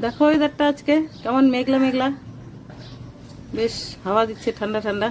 দেখো ওয়েদারটা আজকে কেমন মেঘলা মেঘলা, বেশ হাওয়া দিচ্ছে ঠান্ডা ঠান্ডা।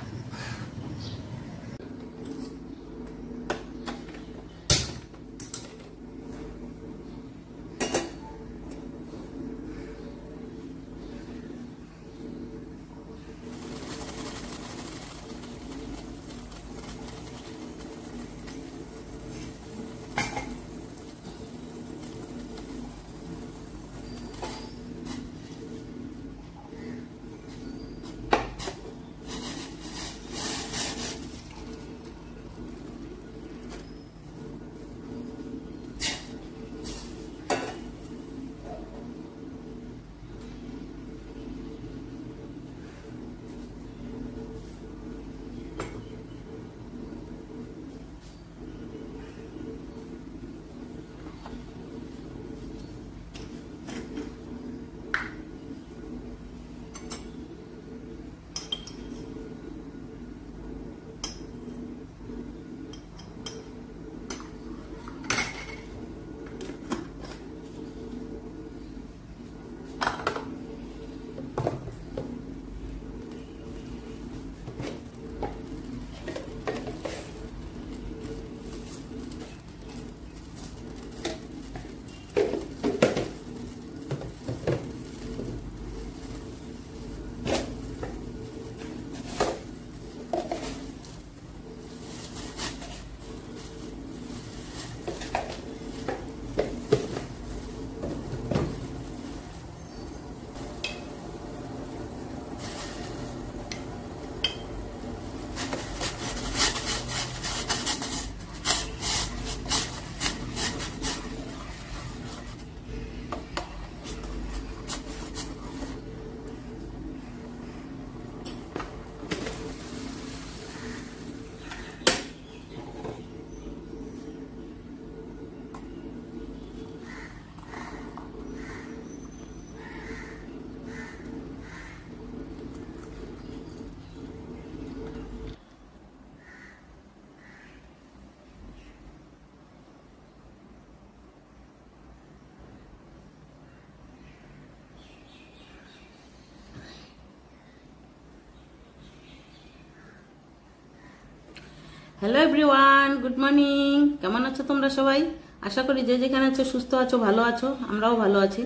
Hello everyone, good morning. কেমন আছো তোমরা সবাই? আশা করি যে যেখানে আছো সুস্থ আছো, ভালো আছো। আমরাও ভালো আছি।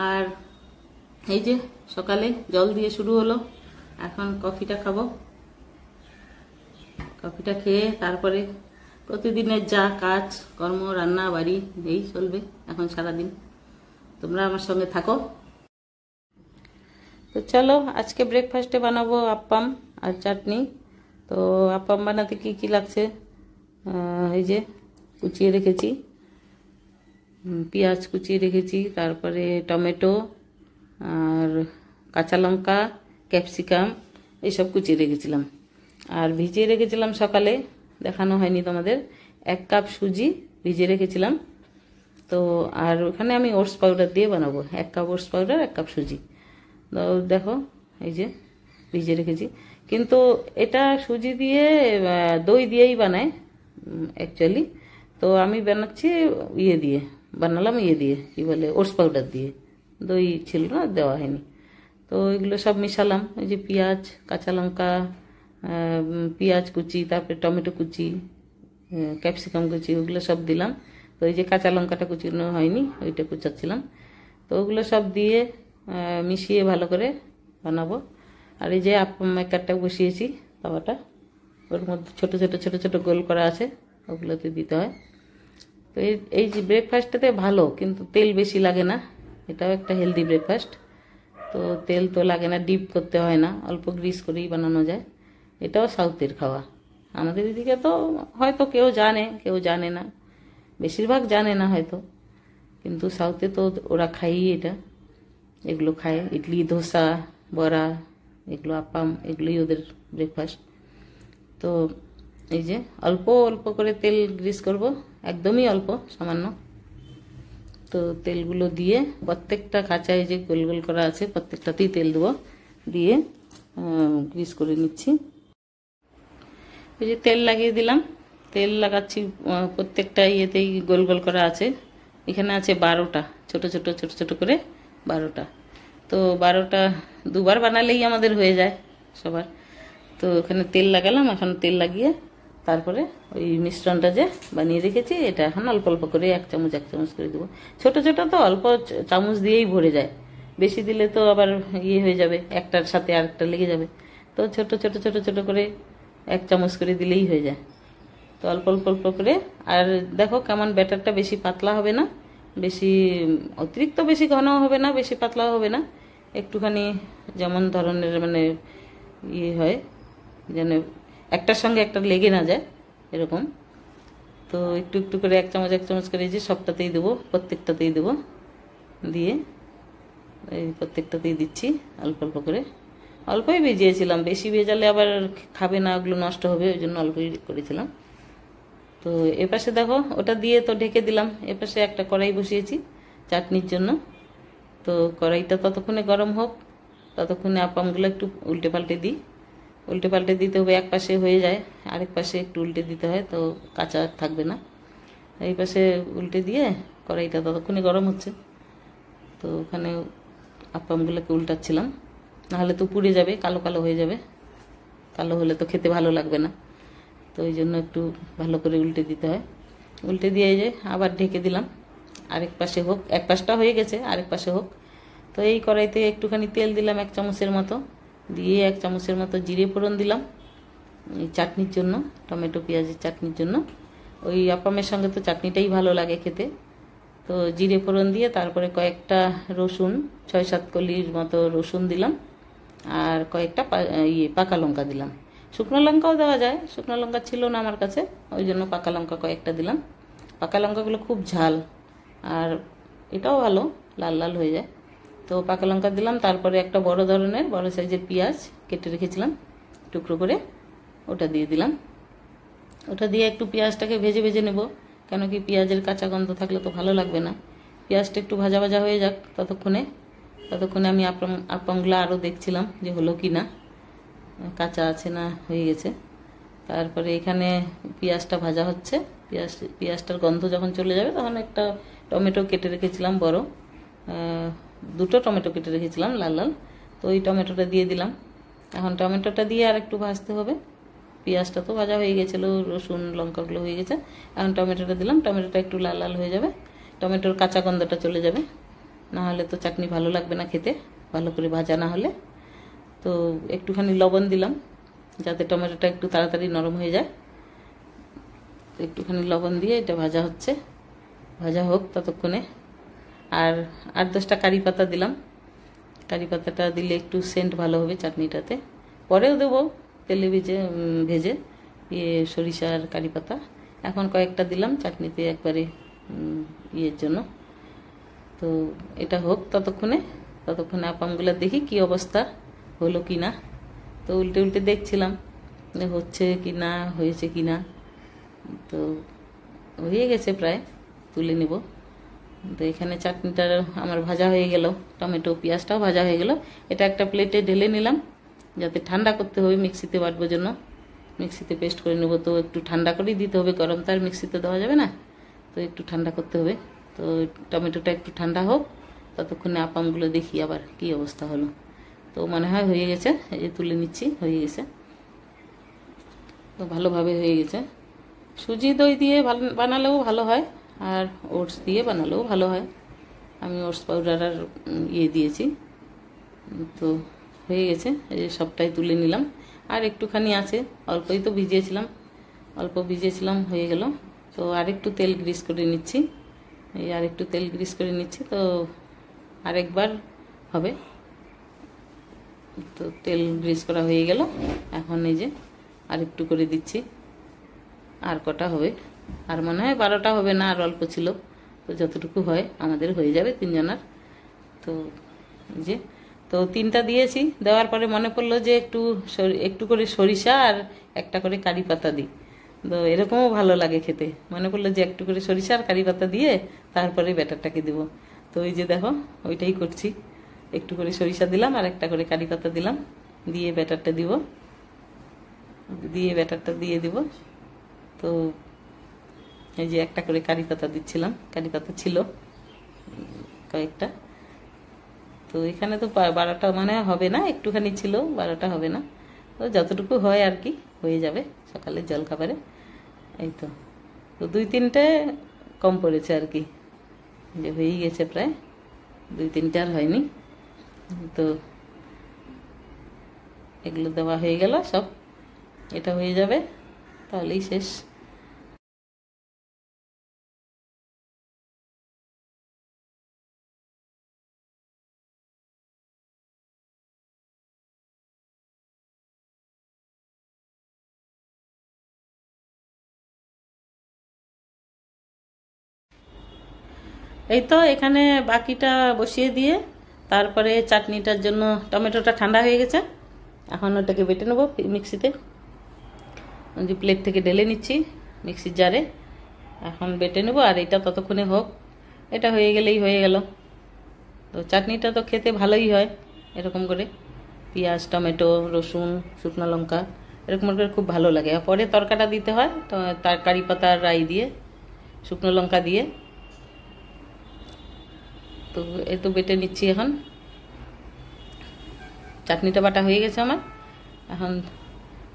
আর এই যে সকালে জল দিয়ে শুরু হলো, এখন কফিটা খাবো। কফিটা খেয়ে তারপরে প্রতিদিনের যা কাজ কর্ম, রান্না বাড়ি এই চলবে এখন সারাদিন। তোমরা আমার সঙ্গে থাকো। তো চলো, আজকে ব্রেকফাস্টে বানাবো আপ্পাম আর চাটনি। তো আপ্পাম বানাতে কি কি লাগছে, এই যে কুচিয়ে রেখেছি, পেঁয়াজ কুচিয়ে রেখেছি, তারপরে টমেটো আর কাঁচা লঙ্কা, ক্যাপসিকাম এইসব কুচিয়ে রেখেছিলাম। আর ভিজিয়ে রেখেছিলাম সকালে, দেখানো হয়নি তোমাদের, 1 কাপ সুজি ভিজিয়ে রেখেছিলাম। তো আর ওখানে আমি ওটস পাউডার দিয়ে বানাবো, 1 কাপ ওটস পাউডার, 1 কাপ সুজি। তো দেখো এই যে ভিজিয়ে রেখেছি। কিন্তু এটা সুজি দিয়ে দই দিয়েই বানায় অ্যাকচুয়ালি। তো আমি বানাচ্ছি বানালাম কি বলে, ওটস পাউডার দিয়ে। দই ছিল না, দেওয়া হয়নি। তো এগুলো সব মিশালাম, এই যে পেঁয়াজ, কাঁচা লঙ্কা, পেঁয়াজ কুচি, তারপরে টমেটো কুচি, ক্যাপসিকাম কুচি, ওগুলো সব দিলাম। তো এই যে কাঁচা লঙ্কাটা কুচিনো হয়নি, ওইটা কুচাচ্ছিলাম। তো ওগুলো সব দিয়ে মিশিয়ে ভালো করে বানাবো। আর এই যে আপ্পাম মেকারটা বসিয়েছি, তাওয়াটা, ওর মধ্যে ছোট ছোট ছোট ছোট গোল করা আছে, ওগুলোতে দিতে হয়। তো এই যে ব্রেকফাস্টটাতে ভালো, কিন্তু তেল বেশি লাগে না। এটাও একটা হেলদি ব্রেকফাস্ট। তো তেল তো লাগে না, ডিপ করতে হয় না, অল্প গ্রিস করেই বানানো যায়। এটাও সাউথের খাওয়া। আমাদের এদিকে তো হয়তো কেউ জানে, কেউ জানে না, বেশিরভাগ জানে না হয়তো, কিন্তু সাউথে তো ওরা খায়ই এটা। এগুলো খায়, ইডলি, ধোসা, বড়া, এগুলো আপ্পাম, এগুলোই ওদের ব্রেকফাস্ট। তো এই যে অল্প অল্প করে তেল গ্রিস করব, একদমই অল্প, সামান্য। তো তেলগুলো দিয়ে প্রত্যেকটা কাঁচা এই যে গোল গোল করা আছে, প্রত্যেকটাতেই তেল দেবো, দিয়ে গ্রিস করে নিচ্ছি। এই যে তেল লাগিয়ে দিলাম, তেল লাগাচ্ছি প্রত্যেকটা ইয়েতেই গোল গোল করা আছে। এখানে আছে 12টা ছোট ছোট ছোট ছোট করে 12টা। তো 12টা দুবার বানালেই আমাদের হয়ে যায় সবার। তো ওখানে তেল লাগালাম, এখন তেল লাগিয়ে তারপরে ওই মিশ্রণটা যে বানিয়ে রেখেছি এটা এখন অল্প অল্প করে 1 চামচ 1 চামচ করে দেবো। ছোট ছোট তো অল্প চামচ দিয়েই ভরে যায়, বেশি দিলে তো আবার ইয়ে হয়ে যাবে, একটার সাথে আরেকটা লেগে যাবে। তো ছোট ছোট ছোট ছোট করে 1 চামচ করে দিলেই হয়ে যায়। তো অল্প অল্প অল্প করে। আর দেখো কেমন ব্যাটারটা, বেশি পাতলা হবে না, বেশি অতিরিক্ত বেশি ঘনও হবে না, বেশি পাতলাও হবে না, একটুখানি যেমন ধরনের মানে ইয়ে হয় যেন একটার সঙ্গে একটা লেগে না যায় এরকম। তো একটু একটু করে 1 চামচ 1 চামচ করে যে সবটাতেই দেবো, প্রত্যেকটাতেই দেবো, দিয়ে এই প্রত্যেকটাতেই দিচ্ছি অল্প অল্প করে। অল্পই ভেজিয়েছিলাম, বেশি ভেজালে আবার খাবে না, ওগুলো নষ্ট হবে, ওই জন্য অল্পই করেছিলাম। তো এপাশে দেখো ওটা দিয়ে তো ঢেকে দিলাম। এপাশে একটা কড়াই বসিয়েছি চাটনির জন্য। তো কড়াইটা ততক্ষণে গরম হোক, ততক্ষণে আপামগুলো একটু উল্টে পাল্টে দিই। উল্টে পাল্টে দিতে হবে, এক পাশে হয়ে যায় আরেক পাশে একটু উল্টে দিতে হয়, তো কাঁচা থাকবে না। এই পাশে উল্টে দিয়ে কড়াইটা ততক্ষণে গরম হচ্ছে। তো ওখানে আপামগুলোকে উল্টাচ্ছিলাম, নাহলে তো পুড়ে যাবে, কালো কালো হয়ে যাবে, কালো হলে তো খেতে ভালো লাগবে না। তো ওই জন্য একটু ভালো করে উল্টে দিতে হয়। উল্টে দিয়ে যে আবার ঢেকে দিলাম, আরেক পাশে হোক, এক পাশটা হয়ে গেছে আরেক পাশে হোক। তো এই কড়াইতে একটুখানি তেল দিলাম 1 চামচের মতো, দিয়ে 1 চামচের মতো জিরে ফোড়ন দিলাম এই চাটনির জন্য, টমেটো পেঁয়াজের চাটনির জন্য। ওই আপামের সঙ্গে তো চাটনিটাই ভালো লাগে খেতে। তো জিরে ফোড়ন দিয়ে তারপরে কয়েকটা রসুন, 6-7 কলির মতো রসুন দিলাম, আর কয়েকটা পাকা লঙ্কা দিলাম। শুকনো লঙ্কাও দেওয়া যায়, শুকনো লঙ্কা ছিল না আমার কাছে, ওই জন্য পাকা লঙ্কা কয়েকটা দিলাম। পাকা লঙ্কাগুলো খুব ঝাল, আর এটাও ভালো, লাল লাল হয়ে যায়। তো পাকা লঙ্কা দিলাম, তারপরে একটা বড় ধরনের বড় সাইজের পেঁয়াজ কেটে রেখেছিলাম টুকরো করে, ওটা দিয়ে দিলাম। ওটা দিয়ে একটু পেঁয়াজটাকে ভেজে ভেজে নেব, কেন কি পেঁয়াজের কাঁচা গন্ধ থাকলে তো ভালো লাগবে না। পেঁয়াজটা একটু ভাজা ভাজা হয়ে যাক ততক্ষণে। ততক্ষণে আমি আপামগুলো আরও দেখছিলাম যে হলো কি না, কাঁচা আছে না হয়ে গেছে। তারপরে এখানে পেঁয়াজটা ভাজা হচ্ছে, পেঁয়াজটার গন্ধ যখন চলে যাবে তখন একটা টমেটো কেটে রেখেছিলাম বড়, 2টো টমেটো কেটে রেখেছিলাম লাল লাল, তো ওই টমেটোটা দিয়ে দিলাম। এখন টমেটোটা দিয়ে আর একটু ভাজতে হবে, পেঁয়াজটা তো ভাজা হয়ে গেছিলো, রসুন লঙ্কাগুলো হয়ে গেছে। এখন টমেটোটা দিলাম, টমেটোটা একটু লাল লাল হয়ে যাবে, টমেটোর কাঁচা গন্ধটা চলে যাবে, না হলে তো চাটনি ভালো লাগবে না খেতে ভালো করে ভাজা না হলে। তো একটুখানি লবণ দিলাম যাতে টমেটোটা একটু তাড়াতাড়ি নরম হয়ে যায়। তো একটুখানি লবণ দিয়ে এটা ভাজা হচ্ছে, ভাজা হোক ততক্ষণে। আর 8-10টা কারি পাতা দিলাম, কারি পাতাটা দিলে একটু সেন্ট ভালো হবে চাটনিটাতে। পরেও দেবো তেলে ভেজে সরিষার কারি পাতা, এখন কয়েকটা দিলাম চাটনিতে একবারে ইয়ের জন্য। তো এটা হোক ততক্ষণে আপামগুলো দেখি কি অবস্থা হলো কি না। তো উল্টে উল্টে দেখছিলাম যে হচ্ছে কি না, হয়েছে কি না। তো হয়ে গেছে প্রায়, তুলে নেব। তো এখানে চাটনিটা আমার ভাজা হয়ে গেল, টমেটো পেঁয়াজটাও ভাজা হয়ে গেল। এটা একটা প্লেটে ঢেলে নিলাম, যাতে ঠান্ডা করতে হবে মিক্সিতে বাটবার জন্য, মিক্সিতে পেস্ট করে নেব। তো একটু ঠান্ডা করেই দিতে হবে, গরম তো আর মিক্সিতে দেওয়া যাবে না, তো একটু ঠান্ডা করতে হবে। তো টমেটোটা একটু ঠান্ডা হোক ততক্ষণে আপামগুলো দেখি আবার কি অবস্থা হলো। তো মনে হয় হয়ে গেছে, এই যে তুলে নিচ্ছি, হয়ে গেছে, তো ভালোভাবে হয়ে গেছে। সুজি দই দিয়ে বানালেও ভালো হয়, আর ওটস দিয়ে বানালেও ভালো হয়। আমি ওটস পাউডার আর দিয়েছি। তো হয়ে গেছে, এই যে সবটাই তুলে নিলাম। আর একটুখানি আছে, অল্পই তো ভিজিয়েছিলাম, অল্প ভিজিয়েছিলাম, হয়ে গেল। তো আরেকটু তেল গ্রিস করে নিচ্ছি, এই আরেকটু তেল গ্রিস করে নিচ্ছি, তো আরেকবার হবে। তো তেল গ্রিস করা হয়ে গেল, এখন এই যে আরেকটু করে দিচ্ছি। আর কটা হবে, আর মনে হয় 12টা হবে না, আর অল্প ছিল। তো যতটুকু হয় আমাদের হয়ে যাবে 3 জনার। তো এই যে, তো 3টা দিয়েছি, দেওয়ার পরে মনে পড়লো যে একটু করে সরিষা আর একটা করে কারি পাতা দিই, তো এরকমও ভালো লাগে খেতে। মনে পড়লো যে একটু করে সরিষা আর কারি পাতা দিয়ে তারপরে ব্যাটারটাকে দিব। তো ওই যে দেখো ওইটাই করছি, একটু করে সরিষা দিলাম আর একটা করে কারি পাতা দিলাম, দিয়ে ব্যাটারটা দিব, দিয়ে ব্যাটারটা দিয়ে দিব। তো এই যে একটা করে কারি পাতা দিচ্ছিলাম, কারি পাতা ছিল কয়েকটা, তো এখানে তো 12টা মানে হবে না, একটুখানি ছিল, 12টা হবে না, তো যতটুকু হয় আর কি হয়ে যাবে সকালের জলখাবারে। এই তো 2-3টে কম পড়েছে আর কি, যে হয়েই গেছে প্রায়, 2-3টে আর হয়নি। তো এগুলো দেওয়া হয়ে গেল সব, এটা হয়ে যাবে তাহলেই শেষ। এই তো এখানে বাকিটা বসিয়ে দিয়ে তারপরে চাটনিটার জন্য টমেটোটা ঠান্ডা হয়ে গেছে, এখন ওটাকে বেটে নেবো মিক্সিতে। যে প্লেট থেকে ঢেলে নিচ্ছি মিক্সির জারে, এখন বেটে নেবো। আর এটা ততক্ষণে হোক, এটা হয়ে গেলেই হয়ে গেল। তো চাটনিটা তো খেতে ভালোই হয় এরকম করে, পেঁয়াজ, টমেটো, রসুন, শুকনো লঙ্কা এরকম করে খুব ভালো লাগে। আর পরে তরকাটা দিতে হয় তো, তার কারি পাতা রাই দিয়ে, শুকনো লঙ্কা দিয়ে। তো এ তো বেটে নিচ্ছি এখন, চাটনিটা বাটা হয়ে গেছে আমার, এখন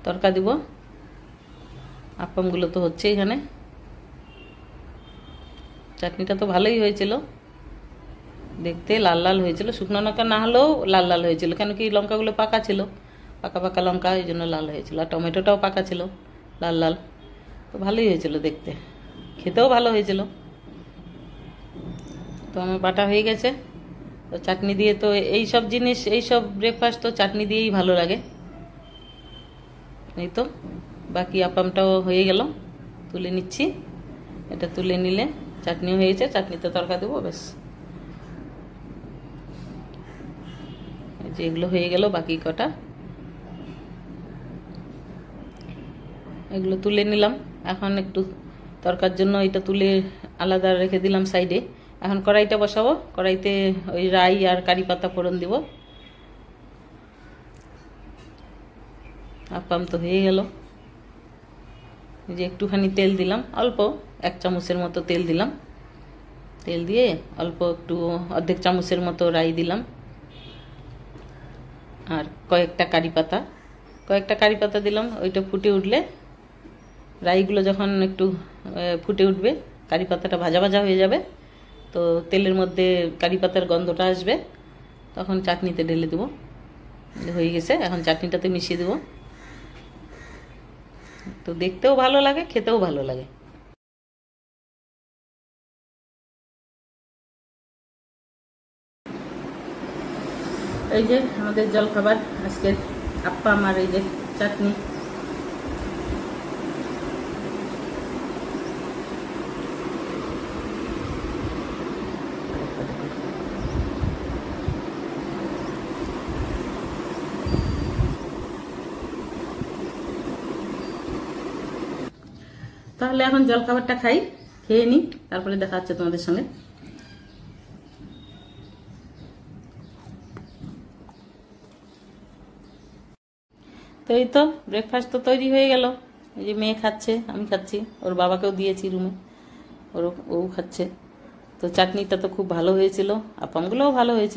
তরকা দিব। আপ্পামগুলো তো হচ্ছে এখানে। চাটনিটা তো ভালোই হয়েছিল, দেখতে লাল লাল হয়েছিল, শুকনো লঙ্কা না হলেও লাল লাল হয়েছিল, কেন কি লঙ্কাগুলো পাকা ছিল, পাকা পাকা লঙ্কা, এই জন্য লাল হয়েছিল। আর টমেটোটাও পাকা ছিল, লাল লাল, তো ভালোই হয়েছিল দেখতে, খেতেও ভালো হয়েছিল। তো আমার বাটা হয়ে গেছে। তো চাটনি দিয়ে তো এই সব জিনিস, এই সব ব্রেকফাস্ট তো চাটনি দিয়েই ভালো লাগে। এই তো বাকি আপ্পামটাও হয়ে গেল, তুলে নিচ্ছি। এটা তুলে নিলে চাটনিও হয়েছে, চাটনিতে তরকা দেবো, বেশ। যে এগুলো হয়ে গেল বাকি কটা, এগুলো তুলে নিলাম। এখন একটু তরকার জন্য এটা তুলে আলাদা রেখে দিলাম সাইডে। এখন কড়াইটা বসাবো, কড়াইতে ওই রাই আর কারি পাতা ফোড়ন দিব। আপ্পাম তো হয়ে গেল। যে একটুখানি তেল দিলাম, অল্প 1 চামচের মতো তেল দিলাম, তেল দিয়ে অল্প একটু অর্ধেক চামচের মতো রাই দিলাম, আর কয়েকটা কারি পাতা দিলাম। ওইটা ফুটে উঠলে, রাইগুলো যখন একটু ফুটে উঠবে, কারি পাতাটা ভাজা ভাজা হয়ে যাবে, তো তেলের মধ্যে কারি পাতার গন্ধটা আসবে, তখন চাটনিতে ঢেলে দেবো। হয়ে গেছে, এখন চাটনিটাতে মিশিয়ে দেবো। তো দেখতেও ভালো লাগে, খেতেও ভালো লাগে। এই যে আমাদের জলখাবার আজকের আপ্পাম আর এই যে চাটনি। তাহলে এখন জলখাবারটা খাই, খেয়ে নিই, তারপরে দেখা হচ্ছে তোমাদের সঙ্গে। তো এই তো ব্রেকফাস্ট তো তৈরি হয়ে গেল। এই যে মেয়ে খাচ্ছে, আমি খাচ্ছি, ওর বাবাকেও দিয়েছি রুমে, ও খাচ্ছে। তো চাটনিটা তো খুব ভালো হয়েছিল, আপ্পামগুলোও ভালো হয়েছিল।